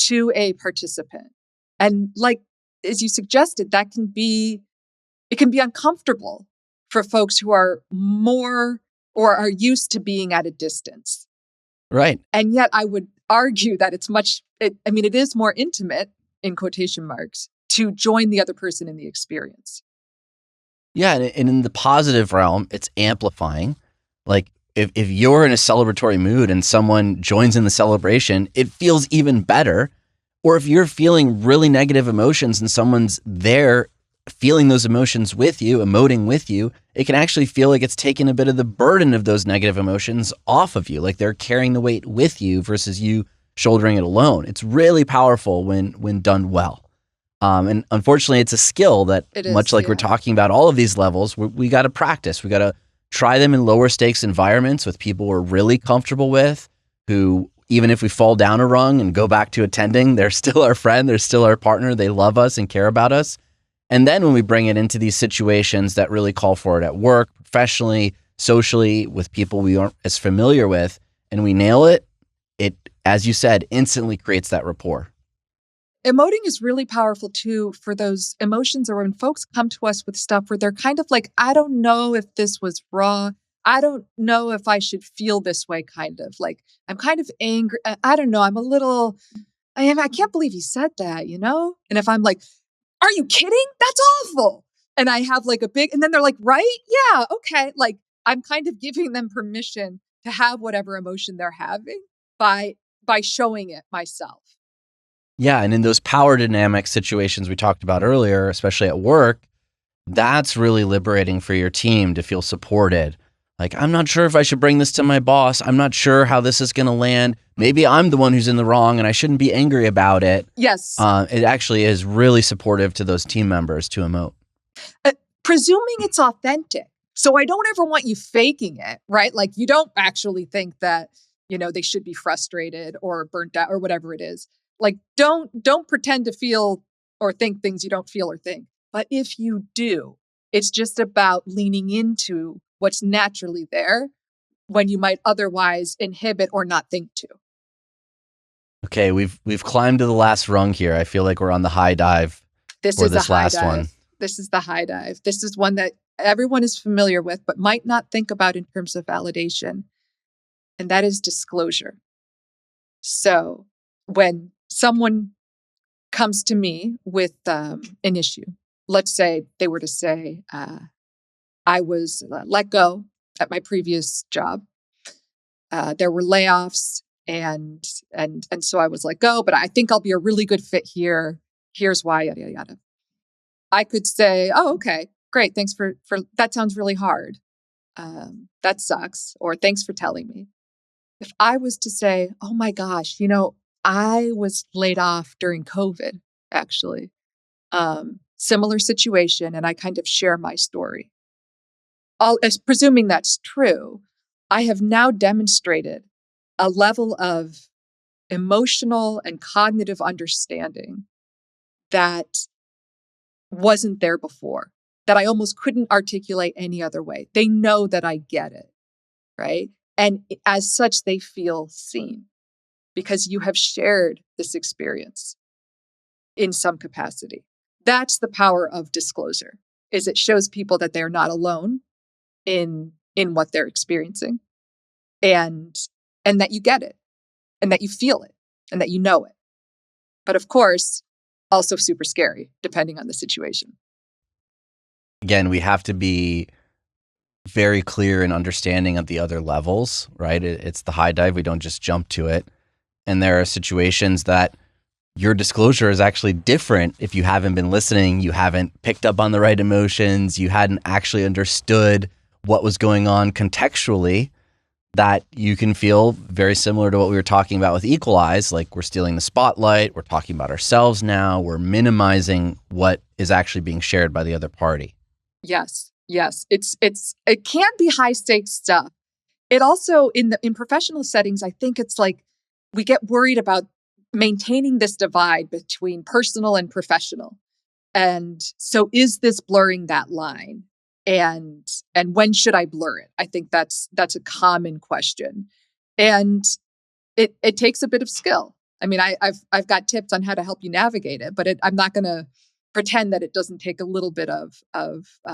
to a participant. And like, as you suggested, it can be uncomfortable for folks who are more or are used to being at a distance. Right. And yet I would argue that it is more intimate, in quotation marks, to join the other person in the experience. Yeah, and in the positive realm, it's amplifying. Like if you're in a celebratory mood and someone joins in the celebration, it feels even better. Or if you're feeling really negative emotions and someone's there feeling those emotions with you, emoting with you, it can actually feel like it's taking a bit of the burden of those negative emotions off of you. Like they're carrying the weight with you versus you shouldering it alone. It's really powerful when done well. And unfortunately, it's a skill that, much like we're talking about all of these levels, we got to practice. We got to try them in lower stakes environments with people we're really comfortable with, who, even if we fall down a rung and go back to attending, they're still our friend, they're still our partner, they love us and care about us. And then when we bring it into these situations that really call for it at work, professionally, socially, with people we aren't as familiar with, and we nail it, it, as you said, instantly creates that rapport. Emoting is really powerful too for those emotions, or when folks come to us with stuff where they're kind of like, I don't know if this was raw. I don't know if I should feel this way, kind of like, I'm kind of angry. I don't know. I'm a little, I can't believe he said that, you know? And if I'm like, are you kidding? That's awful. And I have like and then they're like, right? Yeah, okay. Like, I'm kind of giving them permission to have whatever emotion they're having by showing it myself. Yeah, and in those power dynamic situations we talked about earlier, especially at work, that's really liberating for your team to feel supported. Like, I'm not sure if I should bring this to my boss. I'm not sure how this is going to land. Maybe I'm the one who's in the wrong and I shouldn't be angry about it. Yes. It actually is really supportive to those team members to emote. Presuming it's authentic. So I don't ever want you faking it, right? Like, you don't actually think that, they should be frustrated or burnt out or whatever it is. Like, don't pretend to feel or think things you don't feel or think. But if you do, it's just about leaning into what's naturally there when you might otherwise inhibit or not think to. Okay, we've climbed to the last rung here. I feel like we're on the high dive for this last one. This is the high dive. This is one that everyone is familiar with, but might not think about in terms of validation. And that is disclosure. So when someone comes to me with an issue, let's say they were to say, I was let go at my previous job. There were layoffs, and so I was let go, but I think I'll be a really good fit here. Here's why, yada, yada, yada. I could say, oh, okay, great. Thanks for that sounds really hard. That sucks. Or thanks for telling me. If I was to say, oh my gosh, I was laid off during COVID, actually. Similar situation, and I kind of share my story. As presuming that's true, I have now demonstrated a level of emotional and cognitive understanding that wasn't there before, that I almost couldn't articulate any other way. They know that I get it, right? And as such, they feel seen because you have shared this experience in some capacity. That's the power of disclosure, is it shows people that they're not alone in what they're experiencing, and that you get it, and that you feel it, and that you know it. But of course, also super scary, depending on the situation. Again, we have to be very clear in understanding of the other levels, right? It's the high dive. We don't just jump to it. And there are situations that your disclosure is actually different if you haven't been listening, you haven't picked up on the right emotions, you hadn't actually understood what was going on contextually, that you can feel very similar to what we were talking about with equalize, like we're stealing the spotlight, we're talking about ourselves now, we're minimizing what is actually being shared by the other party. Yes. It can be high stakes stuff. It also, in professional settings, I think it's like we get worried about maintaining this divide between personal and professional. And so is this blurring that line? And when should I blur it? I think that's a common question. And it takes a bit of skill. I mean, I've got tips on how to help you navigate it, but I'm not going to pretend that it doesn't take a little bit of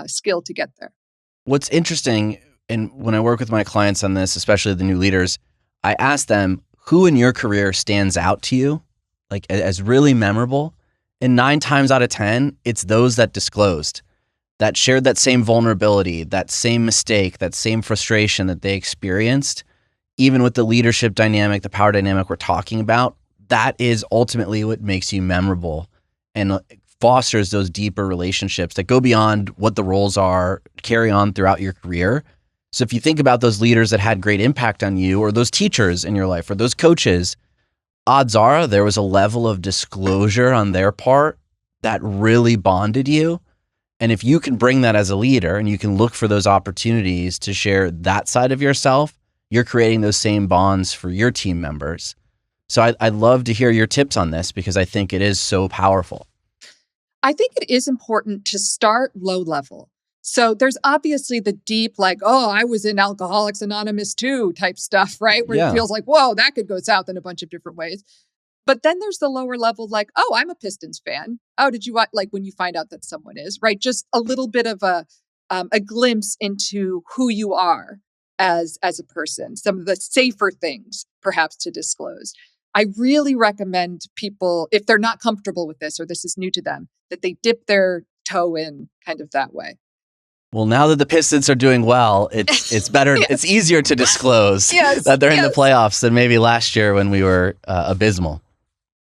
skill to get there. What's interesting, and when I work with my clients on this, especially the new leaders, I ask them, who in your career stands out to you, like as really memorable? And 9 times out of 10, it's those that disclosed, that shared that same vulnerability, that same mistake, that same frustration that they experienced. Even with the leadership dynamic, the power dynamic we're talking about, that is ultimately what makes you memorable and fosters those deeper relationships that go beyond what the roles are, carry on throughout your career. So if you think about those leaders that had great impact on you, or those teachers in your life, or those coaches, odds are there was a level of disclosure on their part that really bonded you. And if you can bring that as a leader and you can look for those opportunities to share that side of yourself, you're creating those same bonds for your team members. So I'd love to hear your tips on this because I think it is so powerful. I think it is important to start low level. So there's obviously the deep, like, oh, I was in Alcoholics Anonymous too type stuff, right? Where it feels like, whoa, that could go south in a bunch of different ways. But then there's the lower level, like, oh, I'm a Pistons fan. Oh, did you like when you find out that someone is, right? Just a little bit of a glimpse into who you are as a person, some of the safer things perhaps to disclose. I really recommend people, if they're not comfortable with this or this is new to them, that they dip their toe in kind of that way. Well, now that the Pistons are doing well, it's better. Yes. It's easier to disclose that they're in the playoffs than maybe last year when we were abysmal.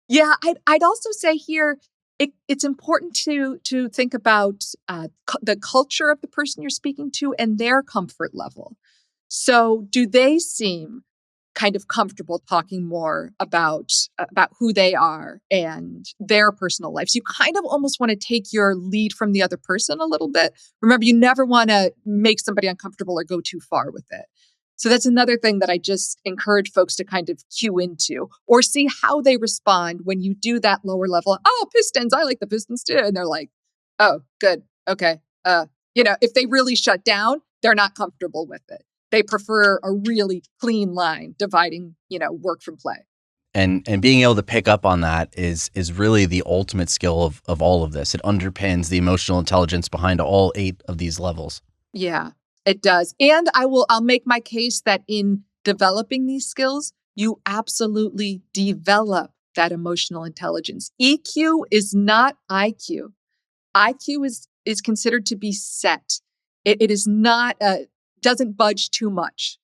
Yeah, I'd also say here, it's important to think about the culture of the person you're speaking to and their comfort level. So do they seem kind of comfortable talking more about who they are and their personal lives? You kind of almost want to take your lead from the other person a little bit. Remember, you never want to make somebody uncomfortable or go too far with it. So that's another thing that I just encourage folks to kind of cue into or see how they respond when you do that lower level. Oh, Pistons, I like the Pistons too. And they're like, oh, good. Okay. If they really shut down, they're not comfortable with it. They prefer a really clean line dividing, work from play. And being able to pick up on that is really the ultimate skill of all of this. It underpins the emotional intelligence behind all 8 of these levels. Yeah, it does. And I'll make my case that in developing these skills, you absolutely develop that emotional intelligence. EQ is not IQ. IQ is considered to be set. It is not doesn't budge too much.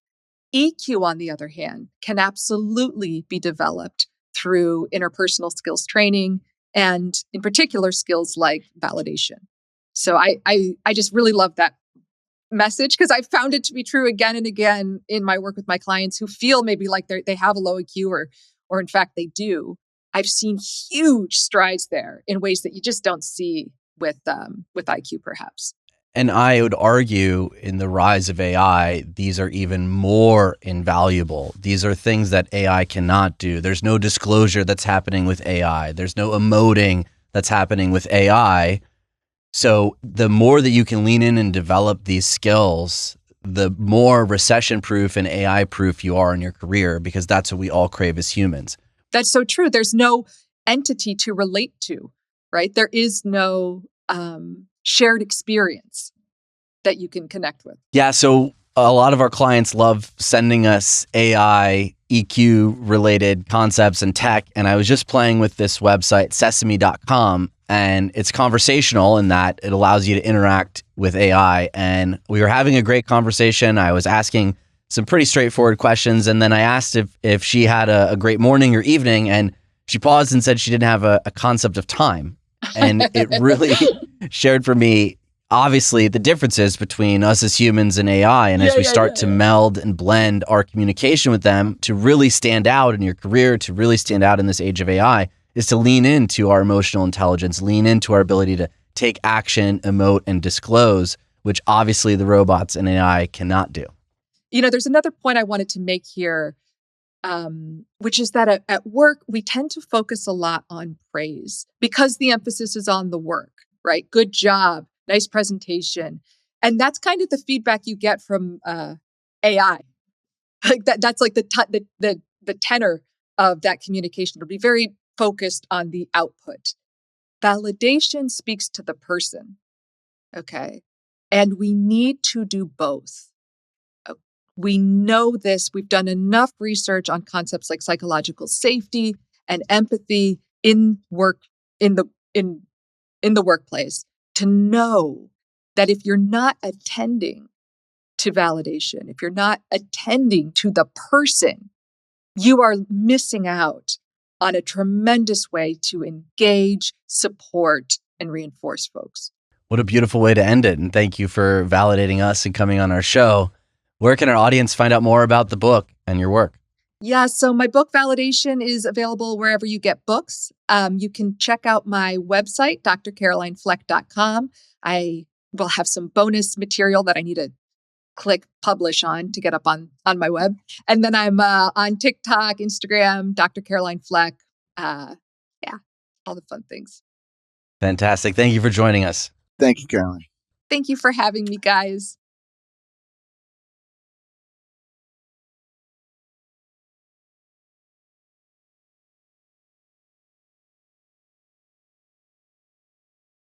EQ, on the other hand, can absolutely be developed through interpersonal skills training and in particular skills like validation. So I just really love that message because I found it to be true again and again in my work with my clients who feel maybe like they have a low EQ or in fact they do. I've seen huge strides there in ways that you just don't see with IQ perhaps. And I would argue in the rise of AI, these are even more invaluable. These are things that AI cannot do. There's no disclosure that's happening with AI. There's no emoting that's happening with AI. So the more that you can lean in and develop these skills, the more recession proof and AI proof you are in your career, because that's what we all crave as humans. That's so true. There's no entity to relate to, right? There is no shared experience that you can connect with. Yeah. So a lot of our clients love sending us AI, EQ related concepts and tech. And I was just playing with this website, sesame.com, and it's conversational in that it allows you to interact with AI. And we were having a great conversation. I was asking some pretty straightforward questions. And then I asked if she had a great morning or evening, and she paused and said she didn't have a concept of time. And it really shared for me, obviously, the differences between us as humans and AI. And as we start to meld and blend our communication with them to really stand out in your career, to really stand out in this age of AI, is to lean into our emotional intelligence, lean into our ability to take action, emote, and disclose, which obviously the robots and AI cannot do. There's another point I wanted to make here, which is that at work, we tend to focus a lot on praise because the emphasis is on the work, right? Good job, nice presentation. And that's kind of the feedback you get from AI. Like that's like the tenor of that communication. It'll be very focused on the output. Validation speaks to the person, okay? And we need to do both. We know this. We've done enough research on concepts like psychological safety and empathy in the workplace to know that if you're not attending to validation, if you're not attending to the person, you are missing out on a tremendous way to engage, support, and reinforce folks. What a beautiful way to end it. And thank you for validating us and coming on our show. Where can our audience find out more about the book and your work? Yeah, so my book Validation is available wherever you get books. You can check out my website, drcarolinefleck.com. I will have some bonus material that I need to click publish on to get up on my web. And then I'm on TikTok, Instagram, Dr. Caroline Fleck. Yeah, all the fun things. Fantastic. Thank you for joining us. Thank you, Caroline. Thank you for having me, guys.